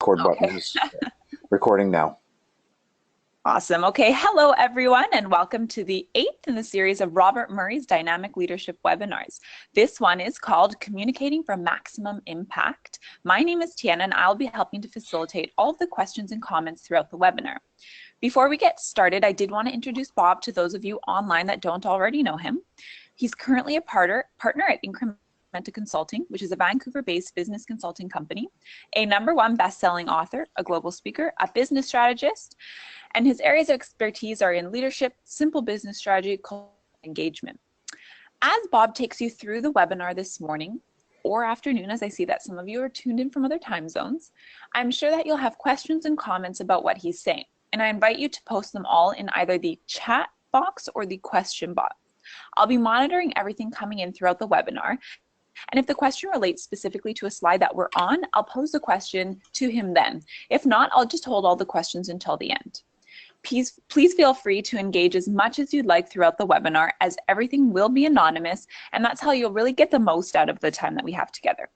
Record button Okay, is recording now. awesome. Okay, hello everyone, and welcome to the eighth in the series of Robert Murray's Dynamic Leadership webinars. This one is called Communicating for Maximum Impact. My name is Tiana, and I'll be helping to facilitate all of the questions and comments throughout the webinar. Before we get started, I did want to introduce Bob to those of you online that don't already know him. He's currently a partner at Incremental Consulting, which is a Vancouver-based business consulting company, a #1 best-selling author, a global speaker, a business strategist, and his areas of expertise are in leadership, simple business strategy, culture, and engagement. As Bob takes you through the webinar this morning or afternoon, as I see that some of you are tuned in from other time zones, I'm sure that you'll have questions and comments about what he's saying, and I invite you to post them all in either the chat box or the question box. I'll be monitoring everything coming in throughout the webinar, and if the question relates specifically to a slide that we're on, I'll pose the question to him then. If not, I'll just hold all the questions until the end. Please feel free to engage as much as you'd like throughout the webinar, as everything will be anonymous, and that's how you'll really get the most out of the time that we have together.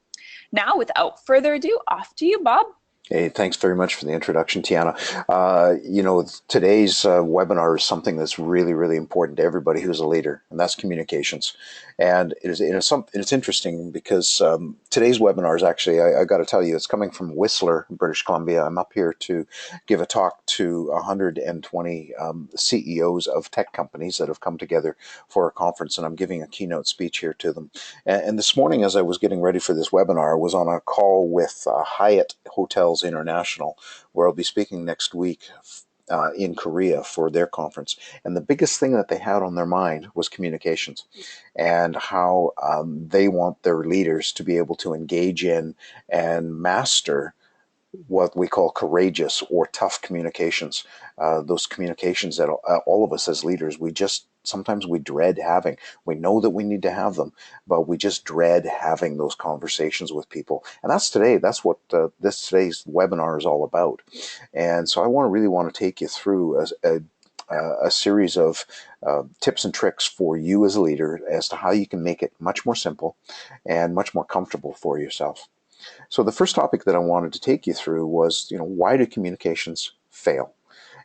Now, without further ado, off to you, Bob. Hey, thanks very much for the introduction, Tiana. Today's webinar is something that's really, really important to everybody who's a leader, and that's communications. And it's interesting because today's webinar is actually, I got to tell you, it's coming from Whistler, British Columbia. I'm up here to give a talk to 120 CEOs of tech companies that have come together for a conference, and I'm giving a keynote speech here to them. And this morning, as I was getting ready for this webinar, I was on a call with Hyatt Hotels International, where I'll be speaking next week in Korea for their conference. And the biggest thing that they had on their mind was communications, and how they want their leaders to be able to engage in and master what we call courageous or tough communications. Those communications that all of us as leaders, sometimes we dread having. We know that we need to have them, but we just dread having those conversations with people. And that's what today's webinar is all about. And so really want to take you through a series of tips and tricks for you as a leader as to how you can make it much more simple and much more comfortable for yourself. So the first topic that I wanted to take you through was, why do communications fail?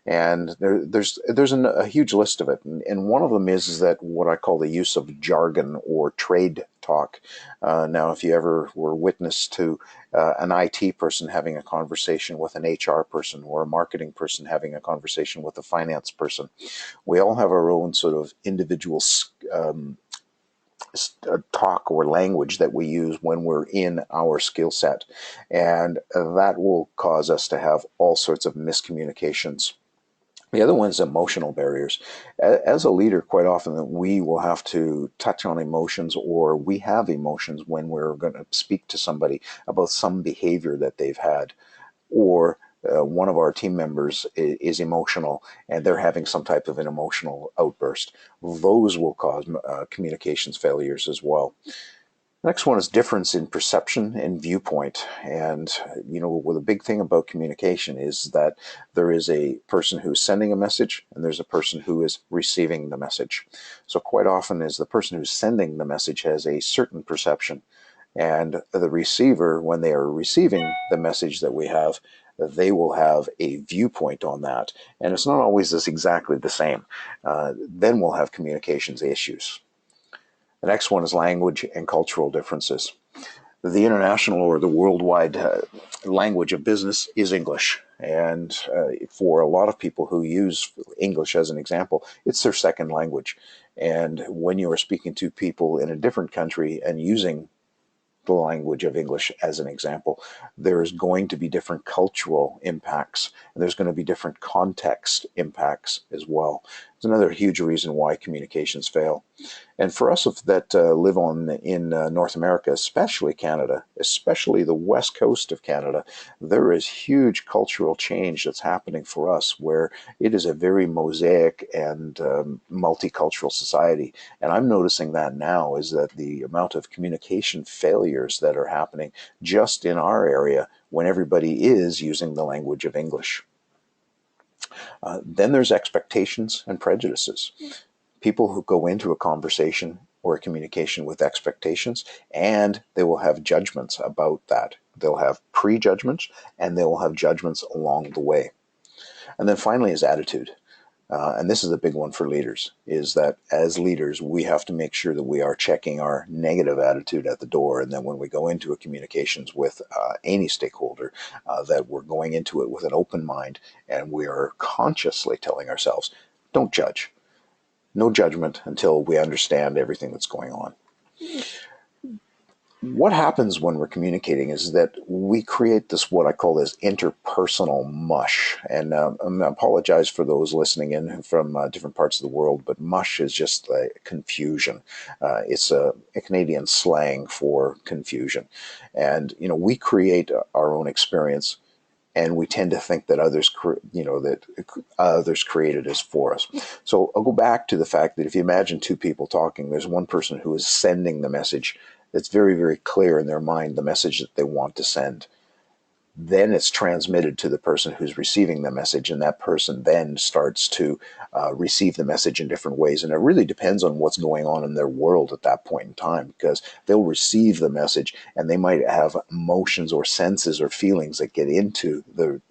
And there's a huge list of it. And one of them is that what I call the use of jargon or trade talk. Now, if you ever were witness to an IT person having a conversation with an HR person, or a marketing person having a conversation with a finance person, we all have our own sort of individual talk or language that we use when we're in our skill set, and that will cause us to have all sorts of miscommunications. The other one is emotional barriers. As a leader, quite often we will have to touch on emotions, or we have emotions when we're going to speak to somebody about some behavior that they've had, or one of our team members is emotional and they're having some type of an emotional outburst. Those will cause communications failures as well. The next one is difference in perception and viewpoint. And, well, the big thing about communication is that there is a person who's sending a message and there's a person who is receiving the message. So quite often is the person who's sending the message has a certain perception, and the receiver, when they are receiving the message that we have, they will have a viewpoint on that. And it's not always exactly the same. Then we'll have communications issues. The next one is language and cultural differences. The international or the worldwide language of business is English. And for a lot of people who use English as an example, it's their second language. And when you are speaking to people in a different country and using the language of English as an example, there's going to be different cultural impacts, and there's going to be different context impacts as well. It's another huge reason why communications fail. And for us that live in North America, especially Canada, especially the west coast of Canada, there is huge cultural change that's happening for us, where it is a very mosaic and multicultural society. And I'm noticing that now, is that the amount of communication failures that are happening just in our area when everybody is using the language of English. Then there's expectations and prejudices. People who go into a conversation or a communication with expectations, and they will have judgments about that They'll have prejudgments and they will have judgments along the way. And then finally is attitude. And this is a big one for leaders, is that as leaders, we have to make sure that we are checking our negative attitude at the door. And then when we go into a communications with any stakeholder, that we're going into it with an open mind and we are consciously telling ourselves, don't judge. No judgment until we understand everything that's going on. What happens when we're communicating is that we create this, what I call this interpersonal mush. And I apologize for those listening in from different parts of the world, but mush is just confusion. It's a Canadian slang for confusion. And, we create our own experience and we tend to think that others created is for us. So I'll go back to the fact that if you imagine two people talking, there's one person who is sending the message that's very, very clear in their mind, the message that they want to send. Then it's transmitted to the person who's receiving the message, and that person then starts to receive the message in different ways. And it really depends on what's going on in their world at that point in time, because they'll receive the message and they might have emotions or senses or feelings that get into the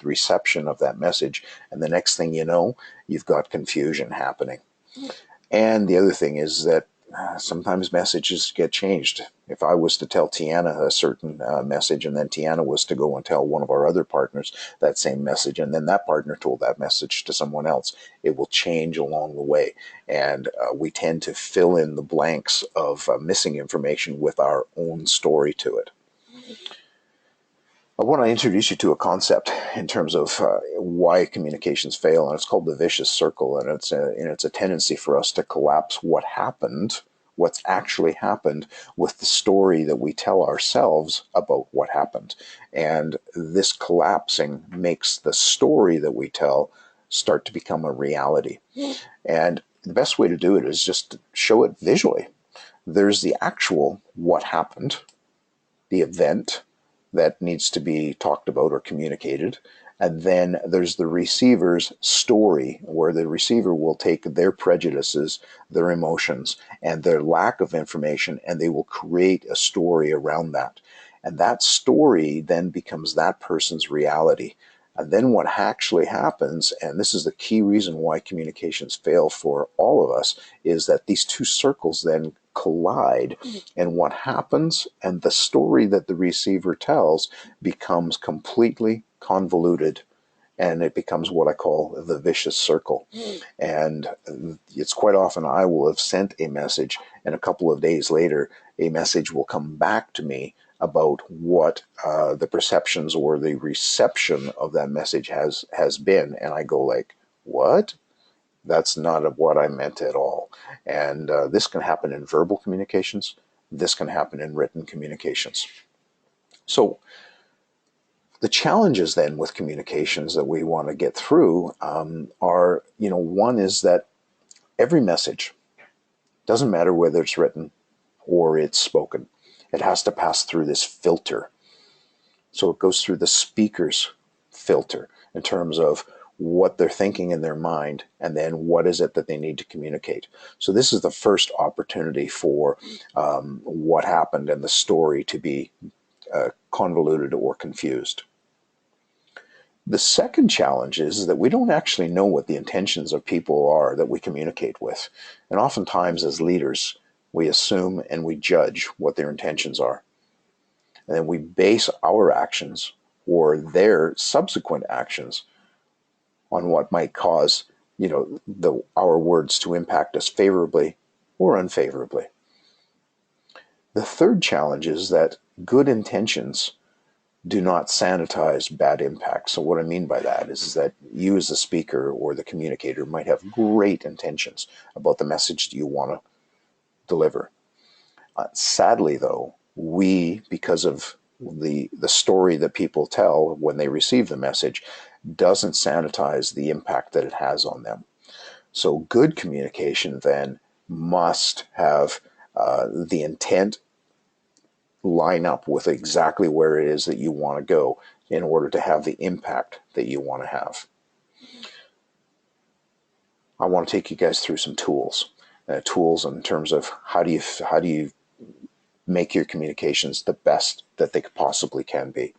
reception of that message. And the next thing you know, you've got confusion happening. And the other thing is that sometimes messages get changed. If I was to tell Tiana a certain message, and then Tiana was to go and tell one of our other partners that same message, and then that partner told that message to someone else, it will change along the way. And we tend to fill in the blanks of missing information with our own story to it. I want to introduce you to a concept in terms of why communications fail, and it's called the vicious circle. And it's a tendency for us to collapse what's actually happened, with the story that we tell ourselves about what happened. And this collapsing makes the story that we tell start to become a reality. And the best way to do it is just to show it visually. There's the actual what happened, the event that needs to be talked about or communicated. And then there's the receiver's story, where the receiver will take their prejudices, their emotions, and their lack of information, and they will create a story around that. And that story then becomes that person's reality. And then what actually happens, and this is the key reason why communications fail for all of us, is that these two circles then collide, and what happens, and the story that the receiver tells becomes completely convoluted, and it becomes what I call the vicious circle. And it's quite often I will have sent a message, and a couple of days later a message will come back to me about what the perceptions or the reception of that message has been, and I go like, what? That's not what I meant at all. And this can happen in verbal communications. This can happen in written communications. So the challenges then with communications that we want to get through are, one is that every message, doesn't matter whether it's written or it's spoken, it has to pass through this filter. So it goes through the speaker's filter in terms of what they're thinking in their mind, and then what is it that they need to communicate. So this is the first opportunity for what happened and the story to be convoluted or confused. The second challenge is that we don't actually know what the intentions of people are that we communicate with. And oftentimes as leaders, we assume and we judge what their intentions are. And then we base our actions or their subsequent actions on what might cause, our words to impact us favorably or unfavorably. The third challenge is that good intentions do not sanitize bad impact. So what I mean by that is that you as the speaker or the communicator might have great intentions about the message that you want to deliver. Sadly, though, because of the story that people tell when they receive the message, doesn't sanitize the impact that it has on them. So good communication then must have the intent line up with exactly where it is that you want to go in order to have the impact that you want to have. I want to take you guys through some tools in terms of how do you make your communications the best that they possibly can be.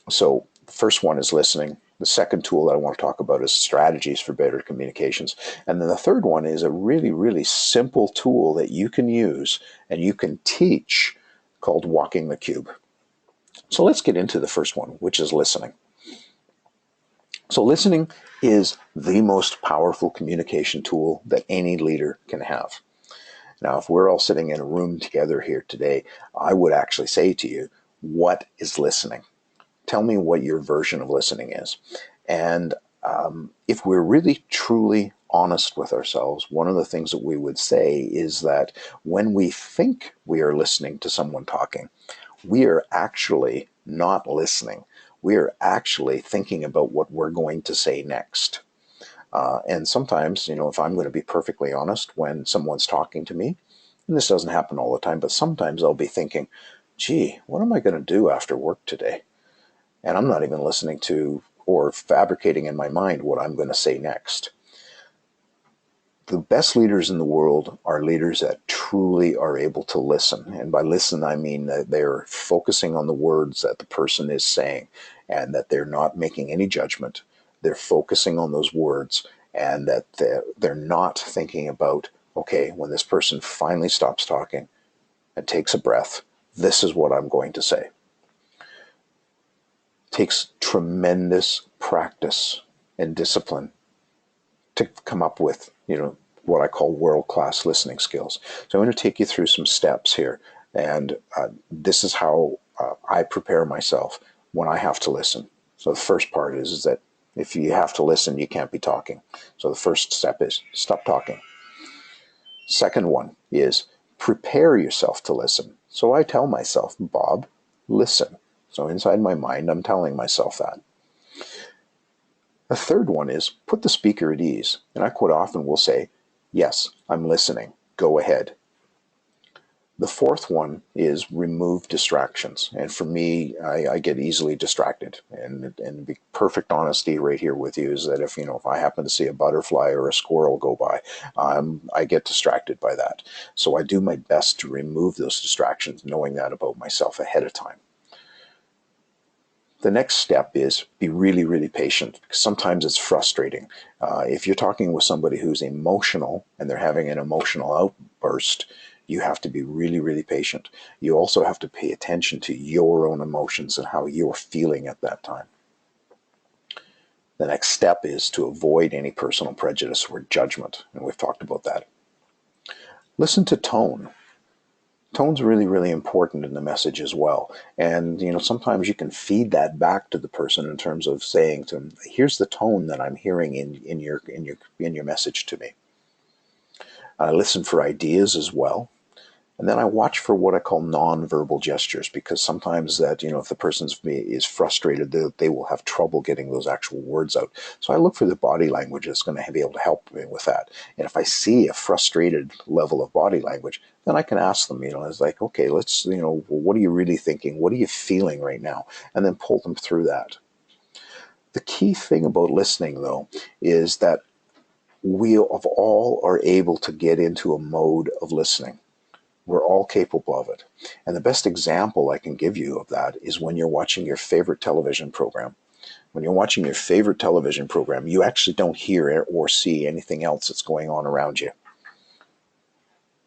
So the first one is listening. The second tool that I want to talk about is strategies for better communications. And then the third one is a really, really simple tool that you can use and you can teach called walking the cube. So let's get into the first one, which is listening. So listening is the most powerful communication tool that any leader can have. Now, if we're all sitting in a room together here today, I would actually say to you, what is listening? Tell me what your version of listening is. And if we're really truly honest with ourselves, one of the things that we would say is that when we think we are listening to someone talking, we are actually not listening. We are actually thinking about what we're going to say next. And sometimes, if I'm going to be perfectly honest, when someone's talking to me, and this doesn't happen all the time, but sometimes I'll be thinking, gee, what am I going to do after work today? And I'm not even listening to or fabricating in my mind what I'm going to say next. The best leaders in the world are leaders that truly are able to listen. And by listen, I mean that they're focusing on the words that the person is saying and that they're not making any judgment. They're focusing on those words and that they're not thinking about, okay, when this person finally stops talking and takes a breath, this is what I'm going to say. Takes tremendous practice and discipline to come up with, what I call world-class listening skills. So I'm going to take you through some steps here. And this is how I prepare myself when I have to listen. So the first part is that if you have to listen, you can't be talking. So the first step is stop talking. Second one is prepare yourself to listen. So I tell myself, Bob, listen. So inside my mind, I'm telling myself that. The third one is put the speaker at ease. And I quite often will say, yes, I'm listening. Go ahead. The fourth one is remove distractions. And for me, I get easily distracted. And be perfect honesty right here with you is that if I happen to see a butterfly or a squirrel go by, I get distracted by that. So I do my best to remove those distractions, knowing that about myself ahead of time. The next step is be really, really patient, because sometimes it's frustrating. If you're talking with somebody who's emotional and they're having an emotional outburst, you have to be really, really patient. You also have to pay attention to your own emotions and how you're feeling at that time. The next step is to avoid any personal prejudice or judgment, and we've talked about that. Listen to tone. Tone's really, really important in the message as well. And, sometimes you can feed that back to the person in terms of saying to them, here's the tone that I'm hearing in your message to me. I listen for ideas as well. And then I watch for what I call nonverbal gestures, because sometimes that, if the person is frustrated, they will have trouble getting those actual words out. So I look for the body language that's going to be able to help me with that. And if I see a frustrated level of body language, then I can ask them, it's like, okay, let's, what are you really thinking? What are you feeling right now? And then pull them through that. The key thing about listening, though, is that we all are able to get into a mode of listening. We're all capable of it. And the best example I can give you of that is when you're watching your favorite television program. When you're watching your favorite television program, you actually don't hear or see anything else that's going on around you.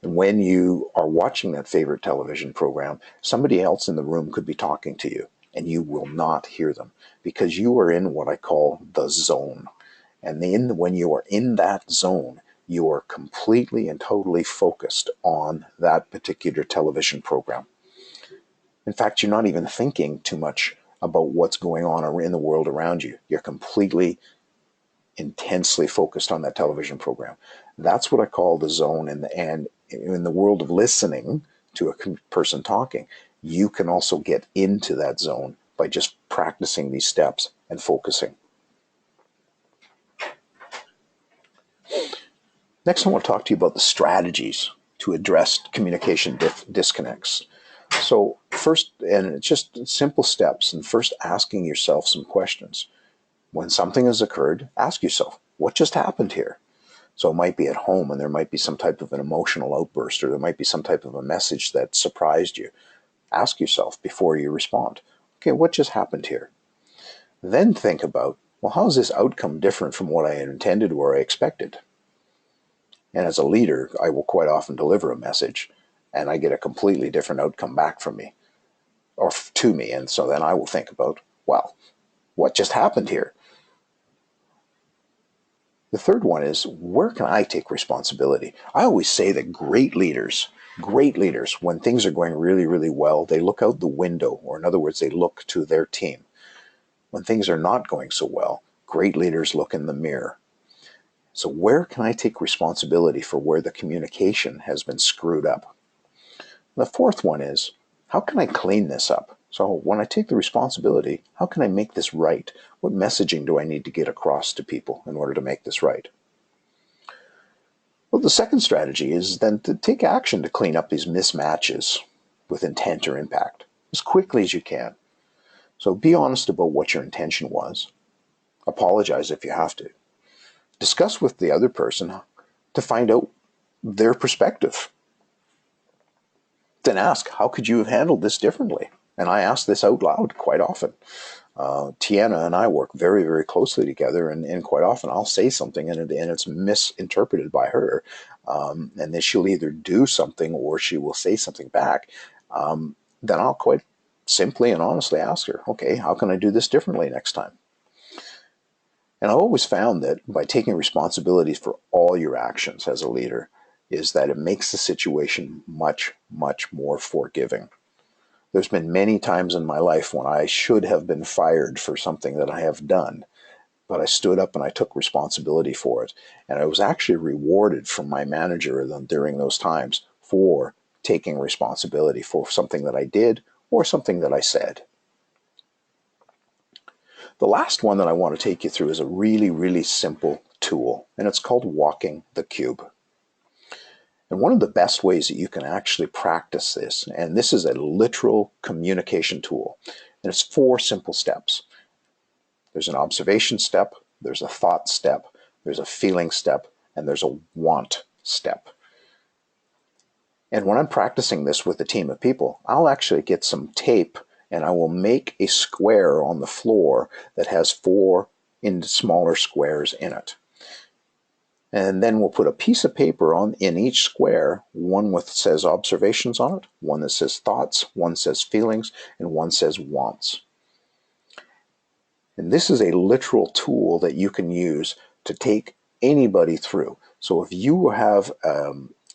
And when you are watching that favorite television program, somebody else in the room could be talking to you, and you will not hear them because you are in what I call the zone. And when you are in that zone, you are completely and totally focused on that particular television program. In fact, you're not even thinking too much about what's going on in the world around you. You're completely, intensely focused on that television program. That's what I call the zone. And in the world of listening to a person talking, you can also get into that zone by just practicing these steps and focusing. Next, I want to talk to you about the strategies to address communication disconnects. So first, and it's just simple steps, and first asking yourself some questions. When something has occurred, ask yourself, what just happened here? So it might be at home and there might be some type of an emotional outburst, or there might be some type of a message that surprised you. Ask yourself before you respond, okay, what just happened here? Then think about, well, how is this outcome different from what I intended or I expected? And as a leader, I will quite often deliver a message and I get a completely different outcome back from me or to me. And so then I will think about, well, what just happened here? The third one is, where can I take responsibility? I always say that great leaders, when things are going really, really well, they look out the window, or in other words, they look to their team. When things are not going so well, great leaders look in the mirror. So where can I take responsibility for where the communication has been screwed up? The fourth one is, how can I clean this up? So when I take the responsibility, how can I make this right? What messaging do I need to get across to people in order to make this right? Well, the second strategy is then to take action to clean up these mismatches with intent or impact as quickly as you can. So be honest about what your intention was. Apologize if you have to. Discuss with the other person to find out their perspective. Then ask, how could you have handled this differently? And I ask this out loud quite often. Tiana and I work very, very closely together, and quite often I'll say something and it's misinterpreted by her. And then she'll either do something or she will say something back. Then I'll quite simply and honestly ask her, okay, how can I do this differently next time? And I've always found that by taking responsibility for all your actions as a leader, is that it makes the situation much, much more forgiving. There's been many times in my life when I should have been fired for something that I have done, but I stood up and I took responsibility for it. And I was actually rewarded from my manager during those times for taking responsibility for something that I did or something that I said. The last one that I want to take you through is a really, really simple tool, and it's called walking the cube. And one of the best ways that you can actually practice this, and this is a literal communication tool, and it's 4 simple steps. There's an observation step, there's a thought step, there's a feeling step, and there's a want step. And when I'm practicing this with a team of people, I'll actually get some tape and I will make a square on the floor that has 4 smaller squares in it. And then we'll put a piece of paper in each square, one that says observations on it, one that says thoughts, one says feelings, and one says wants. And this is a literal tool that you can use to take anybody through. So if you have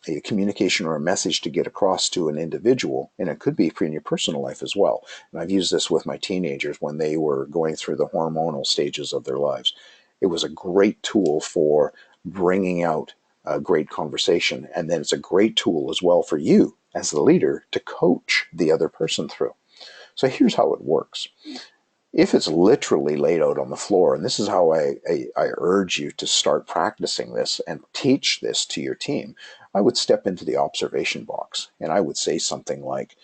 a communication or a message to get across to an individual, and it could be in your personal life as well. And I've used this with my teenagers when they were going through the hormonal stages of their lives. It was a great tool for bringing out a great conversation. And then it's a great tool as well for you as the leader to coach the other person through. So here's how it works. If it's literally laid out on the floor, and this is how I urge you to start practicing this and teach this to your team, I would step into the observation box and I would say something like,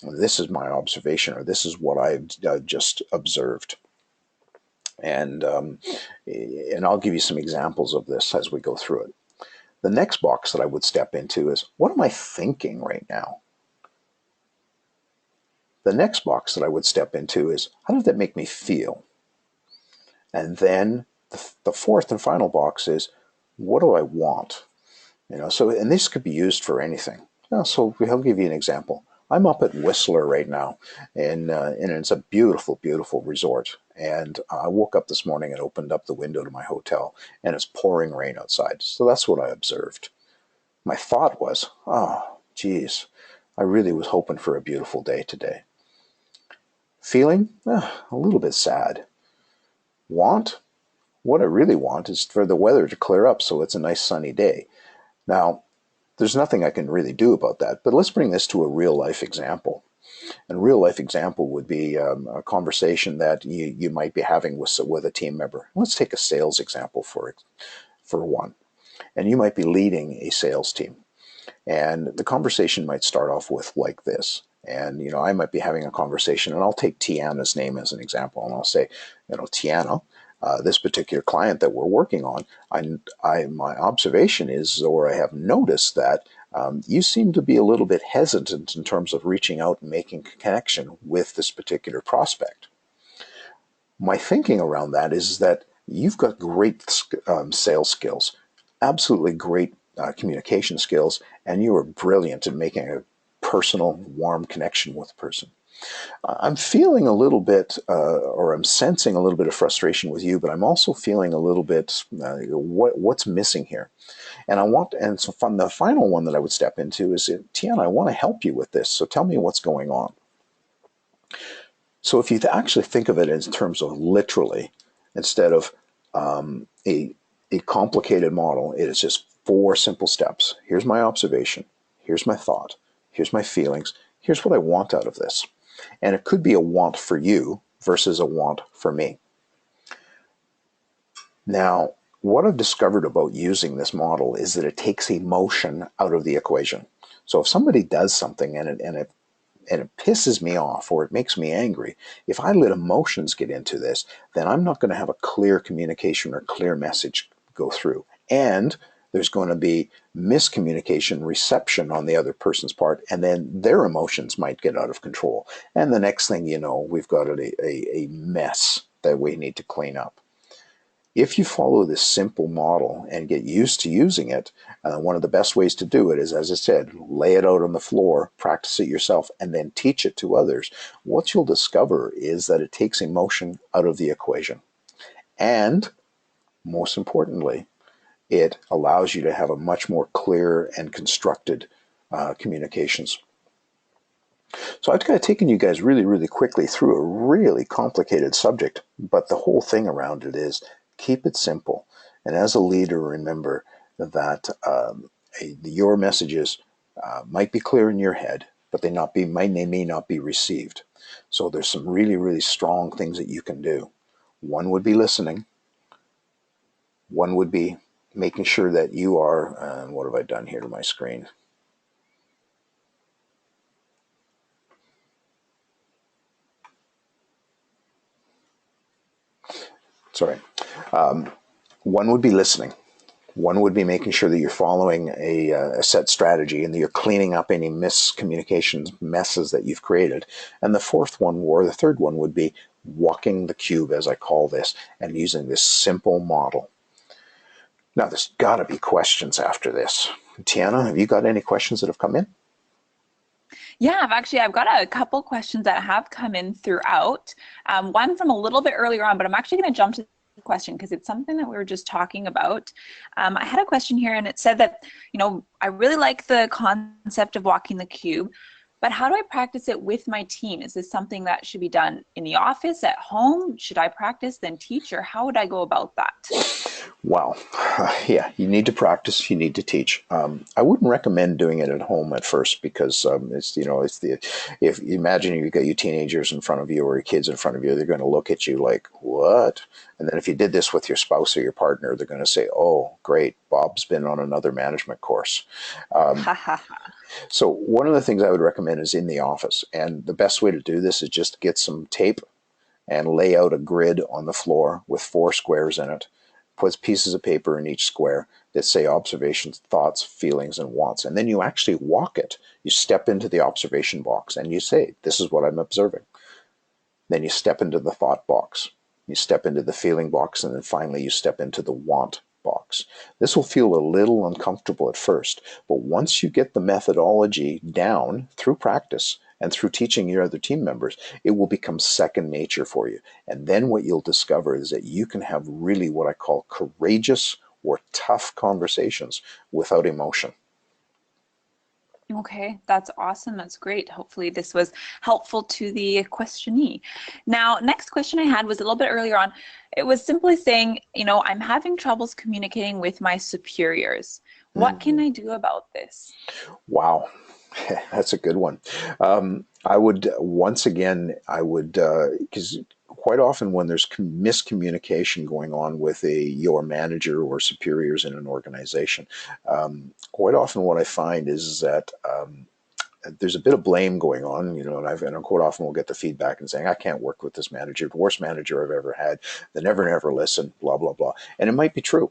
this is my observation, or this is what I've just observed. And I'll give you some examples of this as we go through it. The next box that I would step into is, what am I thinking right now? The next box that I would step into is, how does that make me feel? And then the fourth and final box is, what do I want? So, and this could be used for anything. So I'll give you an example. I'm up at Whistler right now, and it's a beautiful, beautiful resort. And I woke up this morning and opened up the window to my hotel, and it's pouring rain outside. So that's what I observed. My thought was, oh, geez, I really was hoping for a beautiful day today. Feeling a little bit sad. Want? What I really want is for the weather to clear up so it's a nice sunny day. Now, there's nothing I can really do about that, but let's bring this to a real life example. And a real life example would be a conversation that you might be having with a team member. Let's take a sales example for one. And you might be leading a sales team. And the conversation might start off with like this. And, I might be having a conversation, and I'll take Tiana's name as an example, and I'll say, Tiana, this particular client that we're working on, my observation is, or I have noticed that you seem to be a little bit hesitant in terms of reaching out and making a connection with this particular prospect. My thinking around that is that you've got great sales skills, absolutely great communication skills, and you are brilliant at making a personal, warm connection with a person. I'm feeling a little bit, or I'm sensing a little bit of frustration with you, but I'm also feeling a little bit what's missing here. And so from the final one that I would step into is, Tiana, I want to help you with this. So tell me what's going on. So if you actually think of it in terms of literally, instead of a complicated model, it is just four simple steps. Here's my observation. Here's my thought. Here's my feelings. Here's what I want out of this. And it could be a want for you versus a want for me. Now, what I've discovered about using this model is that it takes emotion out of the equation. So if somebody does something and it pisses me off or it makes me angry, if I let emotions get into this, then I'm not going to have a clear communication or clear message go through. And there's going to be miscommunication, reception on the other person's part, and then their emotions might get out of control. And the next thing you know, we've got a mess that we need to clean up. If you follow this simple model and get used to using it, one of the best ways to do it is, as I said, lay it out on the floor, practice it yourself, and then teach it to others. What you'll discover is that it takes emotion out of the equation. And most importantly, it allows you to have a much more clear and constructed communications. So I've kind of taken you guys really, really quickly through a really complicated subject, but the whole thing around it is keep it simple. And as a leader, remember that your messages might be clear in your head, but they may not be received. So there's some really, really strong things that you can do. One would be listening. One would be making sure that you are, what have I done here to my screen? Sorry. One would be listening. One would be making sure that you're following a set strategy and that you're cleaning up any miscommunications, messes that you've created. And the fourth one, or the third one, would be walking the cube, as I call this, and using this simple model. Now, there's got to be questions after this. Tiana, have you got any questions that have come in? Yeah, I've got a couple questions that have come in throughout. One from a little bit earlier on, but I'm actually going to jump to the question because it's something that we were just talking about. I had a question here and it said that, I really like the concept of walking the cube, but how do I practice it with my team? Is this something that should be done in the office, at home? Should I practice, then teach, or how would I go about that? Well, yeah, you need to practice, you need to teach. I wouldn't recommend doing it at home at first because if you imagine you've got your teenagers in front of you or your kids in front of you, they're going to look at you like, what? And then if you did this with your spouse or your partner, they're going to say, oh, great, Bob's been on another management course. Ha ha ha. So one of the things I would recommend is in the office. And the best way to do this is just get some tape and lay out a grid on the floor with four squares in it. Put pieces of paper in each square that say observations, thoughts, feelings, and wants. And then you actually walk it. You step into the observation box and you say, this is what I'm observing. Then you step into the thought box. You step into the feeling box. And then finally you step into the want box. This will feel a little uncomfortable at first, but once you get the methodology down through practice and through teaching your other team members, it will become second nature for you. And then what you'll discover is that you can have really what I call courageous or tough conversations without emotion. Okay, that's awesome. That's great. Hopefully this was helpful to the questionee. Now, next question I had was a little bit earlier on. It was simply saying, I'm having troubles communicating with my superiors. What can Mm-hmm. I do about this? Wow. That's a good one. I would, once again, because quite often when there's miscommunication going on with your manager or superiors in an organization, quite often what I find is that there's a bit of blame going on, and quite often we'll get the feedback and saying, I can't work with this manager, the worst manager I've ever had. They never listen, blah, blah, blah. And it might be true.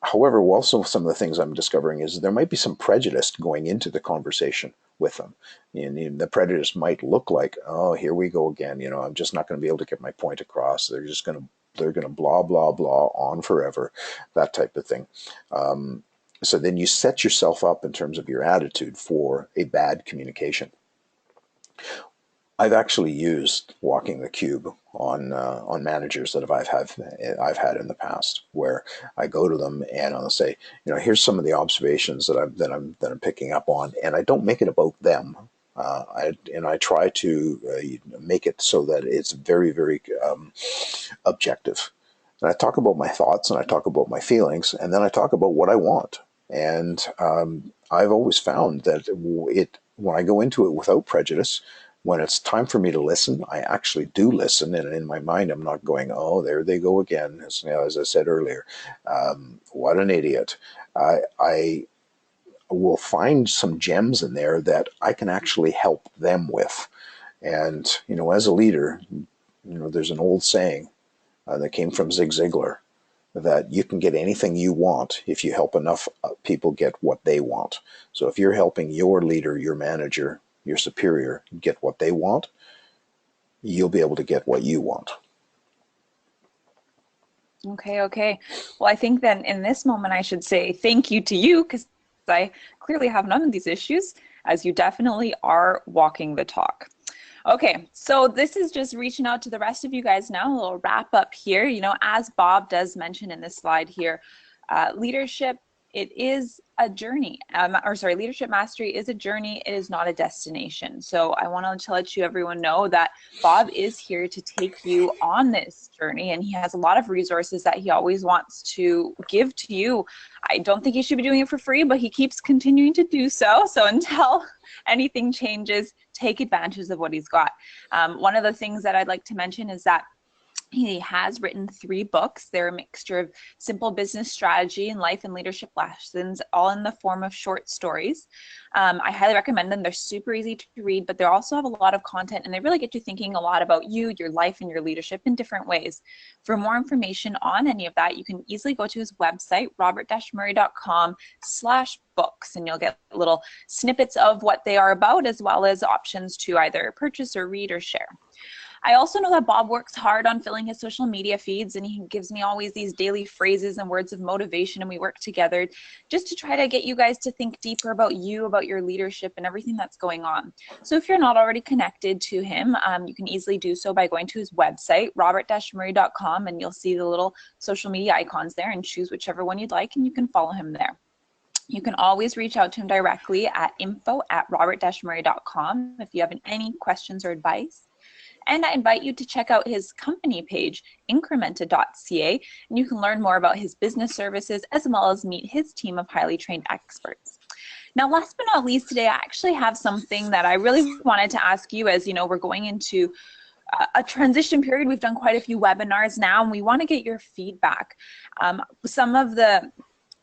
However, also some of the things I'm discovering is there might be some prejudice going into the conversation with them. And the prejudice might look like, oh, here we go again. I'm just not going to be able to get my point across. They're going to blah, blah, blah on forever, that type of thing. So then you set yourself up in terms of your attitude for a bad communication. I've actually used walking the cube on managers that I've had in the past, where I go to them and I'll say, here's some of the observations that I'm picking up on, and I don't make it about them. I try to make it so that it's very, very objective. And I talk about my thoughts and I talk about my feelings, and then I talk about what I want. And I've always found that when I go into it without prejudice, when it's time for me to listen, I actually do listen. And in my mind, I'm not going, oh, there they go again. As I said earlier, what an idiot. I will find some gems in there that I can actually help them with. And, as a leader, there's an old saying that came from Zig Ziglar, that you can get anything you want if you help enough people get what they want. So if you're helping your leader, your manager, your superior get what they want, you'll be able to get what you want. Okay. Well, I think then in this moment, I should say thank you to you, because I clearly have none of these issues, as you definitely are walking the talk. Okay, so this is just reaching out to the rest of you guys now, a little wrap up here. As Bob does mention in this slide here, leadership, it is a journey. Leadership mastery is a journey. It is not a destination. So I want to let everyone know that Bob is here to take you on this journey, and he has a lot of resources that he always wants to give to you. I don't think he should be doing it for free, but he keeps continuing to do so. So until anything changes, take advantage of what he's got. One of the things that I'd like to mention is that he has written 3 books. They're a mixture of simple business strategy and life and leadership lessons, all in the form of short stories. I highly recommend them. They're super easy to read, but they also have a lot of content, and they really get you thinking a lot about you, your life, and your leadership in different ways. For more information on any of that, you can easily go to his website, robert-murray.com/books, and you'll get little snippets of what they are about, as well as options to either purchase or read or share. I also know that Bob works hard on filling his social media feeds, and he gives me always these daily phrases and words of motivation, and we work together just to try to get you guys to think deeper about you, about your leadership, and everything that's going on. So if you're not already connected to him, you can easily do so by going to his website, robert-murray.com, and you'll see the little social media icons there, and choose whichever one you'd like, and you can follow him there. You can always reach out to him directly at info@robert-murray.com if you have any questions or advice. And I invite you to check out his company page, incrementa.ca, and you can learn more about his business services, as well as meet his team of highly trained experts. Now, last but not least, today I actually have something that I really wanted to ask you. As we're going into a transition period. We've done quite a few webinars now, and we want to get your feedback.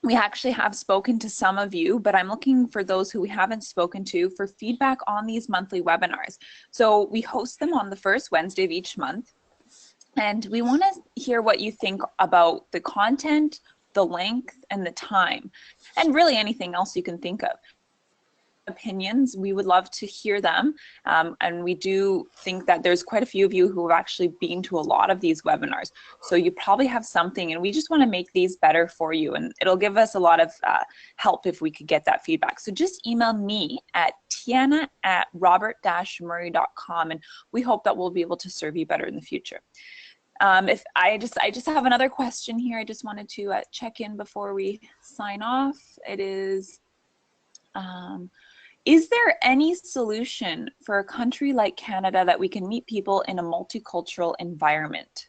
We actually have spoken to some of you, but I'm looking for those who we haven't spoken to for feedback on these monthly webinars. So we host them on the first Wednesday of each month, and we want to hear what you think about the content, the length, and the time, and really anything else you can think of. Opinions, we would love to hear them, and we do think that there's quite a few of you who have actually been to a lot of these webinars, so you probably have something, and we just want to make these better for you, and it'll give us a lot of help if we could get that feedback. So just email me at tiana@robert-murray.com, and we hope that we'll be able to serve you better in the future. If I just have another question here. I just wanted to check in before we sign off. It is there any solution for a country like Canada that we can meet people in a multicultural environment?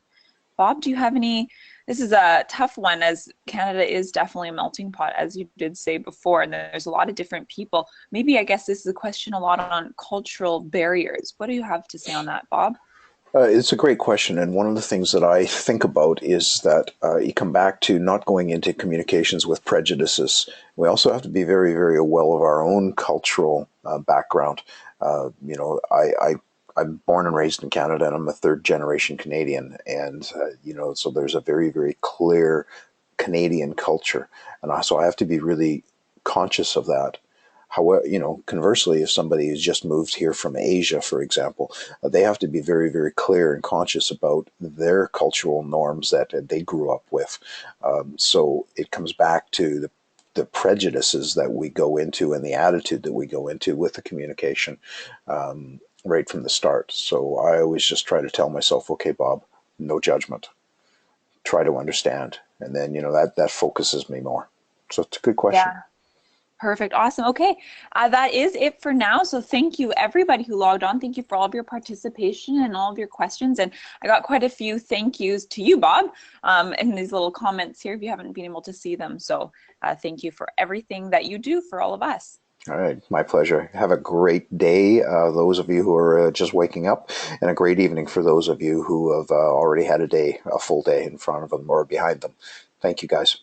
Bob, do you have any? This is a tough one, as Canada is definitely a melting pot, as you did say before, and there's a lot of different people. Maybe, I guess this is a question a lot on cultural barriers. What do you have to say on that, Bob? It's a great question, and one of the things that I think about is that you come back to not going into communications with prejudices. We also have to be very, very well of our own cultural background. I'm born and raised in Canada, and I'm a third generation Canadian, and so there's a very, very clear Canadian culture, and so I have to be really conscious of that. However, conversely, if somebody has just moved here from Asia, for example, they have to be very, very clear and conscious about their cultural norms that they grew up with. So it comes back to the prejudices that we go into and the attitude that we go into with the communication right from the start. So I always just try to tell myself, okay, Bob, no judgment. Try to understand, and then that focuses me more. So it's a good question. Yeah. Perfect. Awesome. Okay. That is it for now. So thank you everybody who logged on. Thank you for all of your participation and all of your questions. And I got quite a few thank yous to you, Bob, in these little comments here if you haven't been able to see them. So thank you for everything that you do for all of us. All right, my pleasure. Have a great day, those of you who are just waking up, and a great evening for those of you who have already had a full day in front of them or behind them. Thank you, guys.